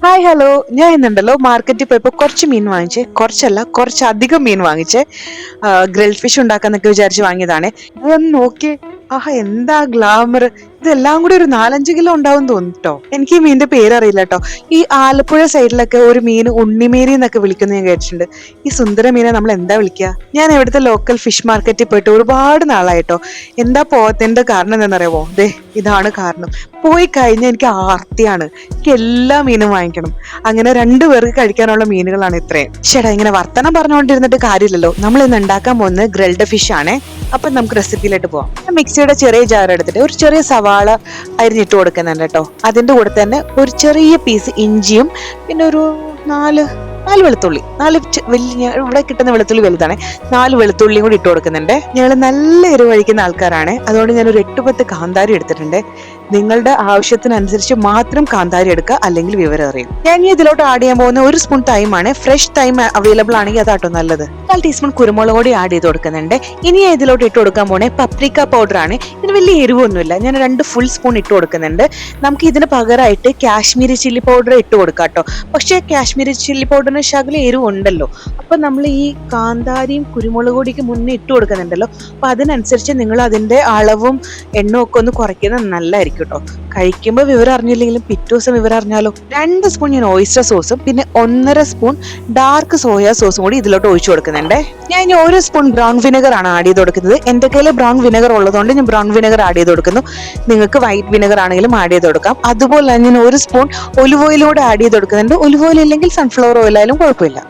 Hi hello. ഞാൻ ഇന്നുണ്ടല്ലോ മാർക്കറ്റിൽ പോയപ്പോ കുറച്ച് മീൻ വാങ്ങിച്ചേ, കുറച്ചല്ല കുറച്ചധികം മീൻ വാങ്ങിച്ചേ. ഗ്രിൽ ഫിഷ് ഉണ്ടാക്കാന്നൊക്കെ വിചാരിച്ച് വാങ്ങിയതാണേ. അതൊന്ന് നോക്കിയേ. ആഹാ, എന്താ ഗ്ലാമർ! ഇതെല്ലാം കൂടി ഒരു 4-5 കിലോ ഉണ്ടാവും തോന്നിട്ടോ. എനിക്ക് ഈ മീനിന്റെ പേരറിയില്ല കേട്ടോ. ഈ ആലപ്പുഴ സൈഡിലൊക്കെ ഒരു മീൻ ഉണ്ണിമേരി എന്നൊക്കെ വിളിക്കുന്ന ഞാൻ കേട്ടിട്ടുണ്ട്. ഈ സുന്ദര മീനെ നമ്മൾ എന്താ വിളിക്കുക? ഞാൻ ഇവിടുത്തെ ലോക്കൽ ഫിഷ് മാർക്കറ്റിൽ പോയിട്ട് ഒരുപാട് നാളായിട്ടോ. എന്താ പോകത്തിന്റെ കാരണം എന്താണെന്നറിയാമോ? ദേ ഇതാണ് കാരണം. പോയി കഴിഞ്ഞാൽ എനിക്ക് ആർത്തിയാണ്. എനിക്ക് എല്ലാ മീനും വാങ്ങിക്കണം. അങ്ങനെ 2 പേർക്ക് കഴിക്കാനുള്ള മീനുകളാണ് ഇത്രയും. ചേട്ടാ, ഇങ്ങനെ വർത്തനം പറഞ്ഞുകൊണ്ടിരുന്നിട്ട് കാര്യമില്ലല്ലോ. നമ്മൾ ഇന്ന് ഉണ്ടാക്കാൻ പോകുന്നത് ഗ്രിൽഡ് ഫിഷ് ആണേ. അപ്പൊ നമുക്ക് റെസിപ്പിയിലോട്ട് പോവാം. മിക്സിയുടെ ചെറിയ ജാർ എടുത്തിട്ട് ഒരു ചെറിയ സവാള അരിഞ്ഞിട്ട് കൊടുക്കുന്നുണ്ട് കേട്ടോ. അതിന്റെ കൂടെ തന്നെ ഒരു ചെറിയ പീസ് ഇഞ്ചിയും പിന്നെ ഒരു നാല് വെളുത്തുള്ളി, വലിയ ഇവിടെ കിട്ടുന്ന വെളുത്തുള്ളി വലുതാണ്. 4 വെളുത്തുള്ളിയും കൂടി ഇട്ട് കൊടുക്കുന്നുണ്ട്. ഞങ്ങൾ നല്ല എരിവ് കഴിക്കുന്ന ആൾക്കാരാണ്. അതുകൊണ്ട് ഞാനൊരു 8-10 കാന്താരി എടുത്തിട്ടുണ്ട്. നിങ്ങളുടെ ആവശ്യത്തിനനുസരിച്ച് മാത്രം കാന്താരി എടുക്കുക, അല്ലെങ്കിൽ വിവരം അറിയും. ഞാൻ ഇനി ഇതിലോട്ട് ആഡ് ചെയ്യാൻ പോകുന്ന 1 സ്പൂൺ തൈമാണ്. ഫ്രഷ് തൈം അവൈലബിൾ ആണെങ്കിൽ അതാട്ടോ നല്ലത്. 1/4 ടീസ്പൂൺ കുരുമുളക് പൊടി ആഡ് ചെയ്ത് കൊടുക്കുന്നുണ്ട്. ഇനി ഇതിലോട്ട് ഇട്ട് കൊടുക്കാൻ പോണേ പപ്രിക്ക പൗഡർ ആണ്. ഇതിന് വലിയ എരിവൊന്നുമില്ല. ഞാൻ 2 ഫുൾ സ്പൂൺ ഇട്ട് കൊടുക്കുന്നുണ്ട്. നമുക്ക് ഇതിന് പകരമായിട്ട് കാശ്മീരി ചില്ലി പൗഡർ ഇട്ട് കൊടുക്കാം കേട്ടോ. പക്ഷേ കാശ്മീരി ചില്ലി പൗഡറിന് ശകലം എരിവുണ്ടല്ലോ. അപ്പൊ നമ്മൾ ഈ കാന്താരിയും കുരുമുളക് പൊടിക്ക് മുന്നേ ഇട്ട് കൊടുക്കുന്നുണ്ടല്ലോ. അപ്പൊ അതിനനുസരിച്ച് നിങ്ങൾ അതിന്റെ അളവും എണ്ണവും ഒക്കെ ഒന്ന് കുറയ്ക്കുന്നത് നല്ലതായിരിക്കും കേട്ടോ. കഴിക്കുമ്പോൾ വിവരം അറിഞ്ഞില്ലെങ്കിലും പിറ്റേ ദിവസം വിവരം അറിഞ്ഞാലോ. 2 സ്പൂൺ ഞാൻ ഓയിസ്റ്റർ സോസും പിന്നെ 1.5 സ്പൂൺ ഡാർക്ക് സോയ സോസും കൂടി ഇതിലോട്ട് ഒഴിച്ചു കൊടുക്കുന്നുണ്ട്. ഞാൻ ഇനി 1 സ്പൂൺ ബ്രൗൺ വിനെഗർ ആണ് ആഡ് ചെയ്ത് കൊടുക്കുന്നത്. എന്റെ കയ്യിൽ ബ്രൗൺ വിനെഗർ ഉള്ളതുകൊണ്ട് ഞാൻ ബ്രൗൺ വിനെഗർ ആഡ് ചെയ്ത് കൊടുക്കുന്നു. നിങ്ങൾക്ക് വൈറ്റ് വിനെഗർ ആണെങ്കിലും ആഡ് ചെയ്ത് കൊടുക്കാം. അതുപോലെ തന്നെ ഞാൻ 1 സ്പൂൺ ഒലിവ് ഓയിൽ കൂടെ ആഡ് ചെയ്ത് കൊടുക്കുന്നുണ്ട്. ഒലിവ് ഓയിൽ ഇല്ലെങ്കിൽ സൺഫ്ലവർ ഓയിൽ ആയാലും കുഴപ്പമില്ല.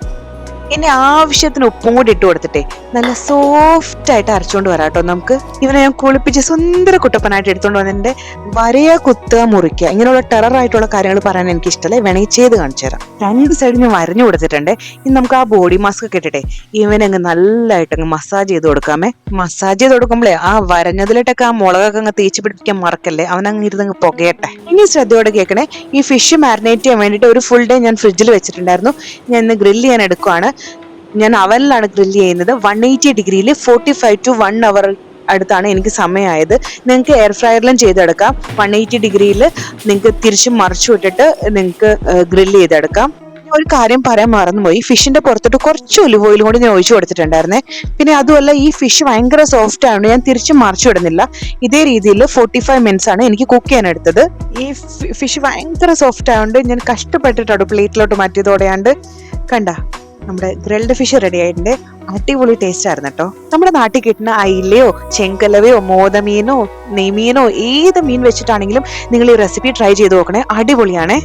ഇനി ആവശ്യത്തിന് ഉപ്പും കൂടി ഇട്ട് കൊടുത്തിട്ടേ നല്ല സോഫ്റ്റ് ആയിട്ട് അരച്ചുകൊണ്ട് വരാം കേട്ടോ. നമുക്ക് ഇവനെ ഞാൻ കുളിപ്പിച്ച് സുന്ദര കുട്ടപ്പനായിട്ട് എടുത്തുകൊണ്ട് വന്നതിന്റെ വരയ കുത്തുക മുറിക്കുക ഇങ്ങനെയുള്ള ടെറർ ആയിട്ടുള്ള കാര്യങ്ങൾ പറയാൻ എനിക്ക് ഇഷ്ടമല്ല. വേണമെങ്കിൽ ചെയ്ത് കാണിച്ചു തരാം. 2 സൈഡ് ഞാൻ വരഞ്ഞു കൊടുത്തിട്ടുണ്ട്. ഇനി നമുക്ക് ആ ബോഡി മാസ്ക് ഒക്കെ ഇട്ടിട്ടെ ഇവനങ്ങ് നല്ലതായിട്ട് അങ്ങ് മസാജ് ചെയ്ത് കൊടുക്കാമേ. മസാജ് ചെയ്ത് കൊടുക്കുമ്പോഴേ ആ വരഞ്ഞതിലിട്ടൊക്കെ ആ മുളകൊക്കെ അങ്ങ് തേച്ച് പിടിപ്പിക്കാൻ മറക്കല്ലേ. അവനങ്ങ് ഇരുന്നങ്ങ് പുകയട്ടെ. ഇനി ശ്രദ്ധയോടെ കേൾക്കണേ. ഈ ഫിഷ് മാരിനേറ്റ് ചെയ്യാൻ വേണ്ടിയിട്ട് ഒരു ഫുൾ ഡേ ഞാൻ ഫ്രിഡ്ജിൽ വെച്ചിട്ടുണ്ടായിരുന്നു. ഞാൻ ഇന്ന് ഗ്രില്ല് ചെയ്യാൻ എടുക്കുവാണ്. ഞാൻ അവനിലാണ് ഗ്രില്ല് ചെയ്യുന്നത്. 180 ഡിഗ്രിയിൽ 45 to 1 hour അടുത്താണ് എനിക്ക് സമയമായത്. നിങ്ങൾക്ക് എയർ ഫ്രയറിലും ചെയ്തെടുക്കാം. 180 ഡിഗ്രിയിൽ നിങ്ങൾക്ക് തിരിച്ചും മറിച്ചു വിട്ടിട്ട് നിങ്ങൾക്ക് ഗ്രില്ല് ചെയ്തെടുക്കാം. ഒരു കാര്യം പറയാൻ മറന്നുപോയി. ഫിഷിന്റെ പുറത്തോട്ട് കുറച്ച് ഒലിവ് ഓയിലും കൂടി ഞാൻ ഒഴിച്ചു കൊടുത്തിട്ടുണ്ടായിരുന്നേ. പിന്നെ അതുമല്ല, ഈ ഫിഷ് ഭയങ്കര സോഫ്റ്റ് ആണ്. ഞാൻ തിരിച്ചും മറിച്ചു വിടുന്നില്ല. ഇതേ രീതിയിൽ 45 മിനിറ്റ്സ് ആണ് എനിക്ക് കുക്ക് ചെയ്യാൻ എടുത്തത്. ഈ ഫിഷ് ഭയങ്കര സോഫ്റ്റ് ആയതുകൊണ്ട് ഞാൻ കഷ്ടപ്പെട്ടിട്ടോ പ്ലേറ്റിലോട്ട് മാറ്റിയതോടെയാണ്ട് കണ്ട നമ്മുടെ ഗ്രിൽഡ് ഫിഷ് റെഡി ആയിട്ടുണ്ട്. അടിപൊളി ടേസ്റ്റ് ആയിരുന്നു കേട്ടോ. നമ്മുടെ നാട്ടിൽ കിട്ടുന്ന അയിലയോ ചെങ്കലവയോ മോതമീനോ നെയ്മീനോ ഏത് മീൻ വെച്ചിട്ടാണെങ്കിലും നിങ്ങൾ ഈ റെസിപ്പി ട്രൈ ചെയ്ത് നോക്കണേ. അടിപൊളിയാണേ.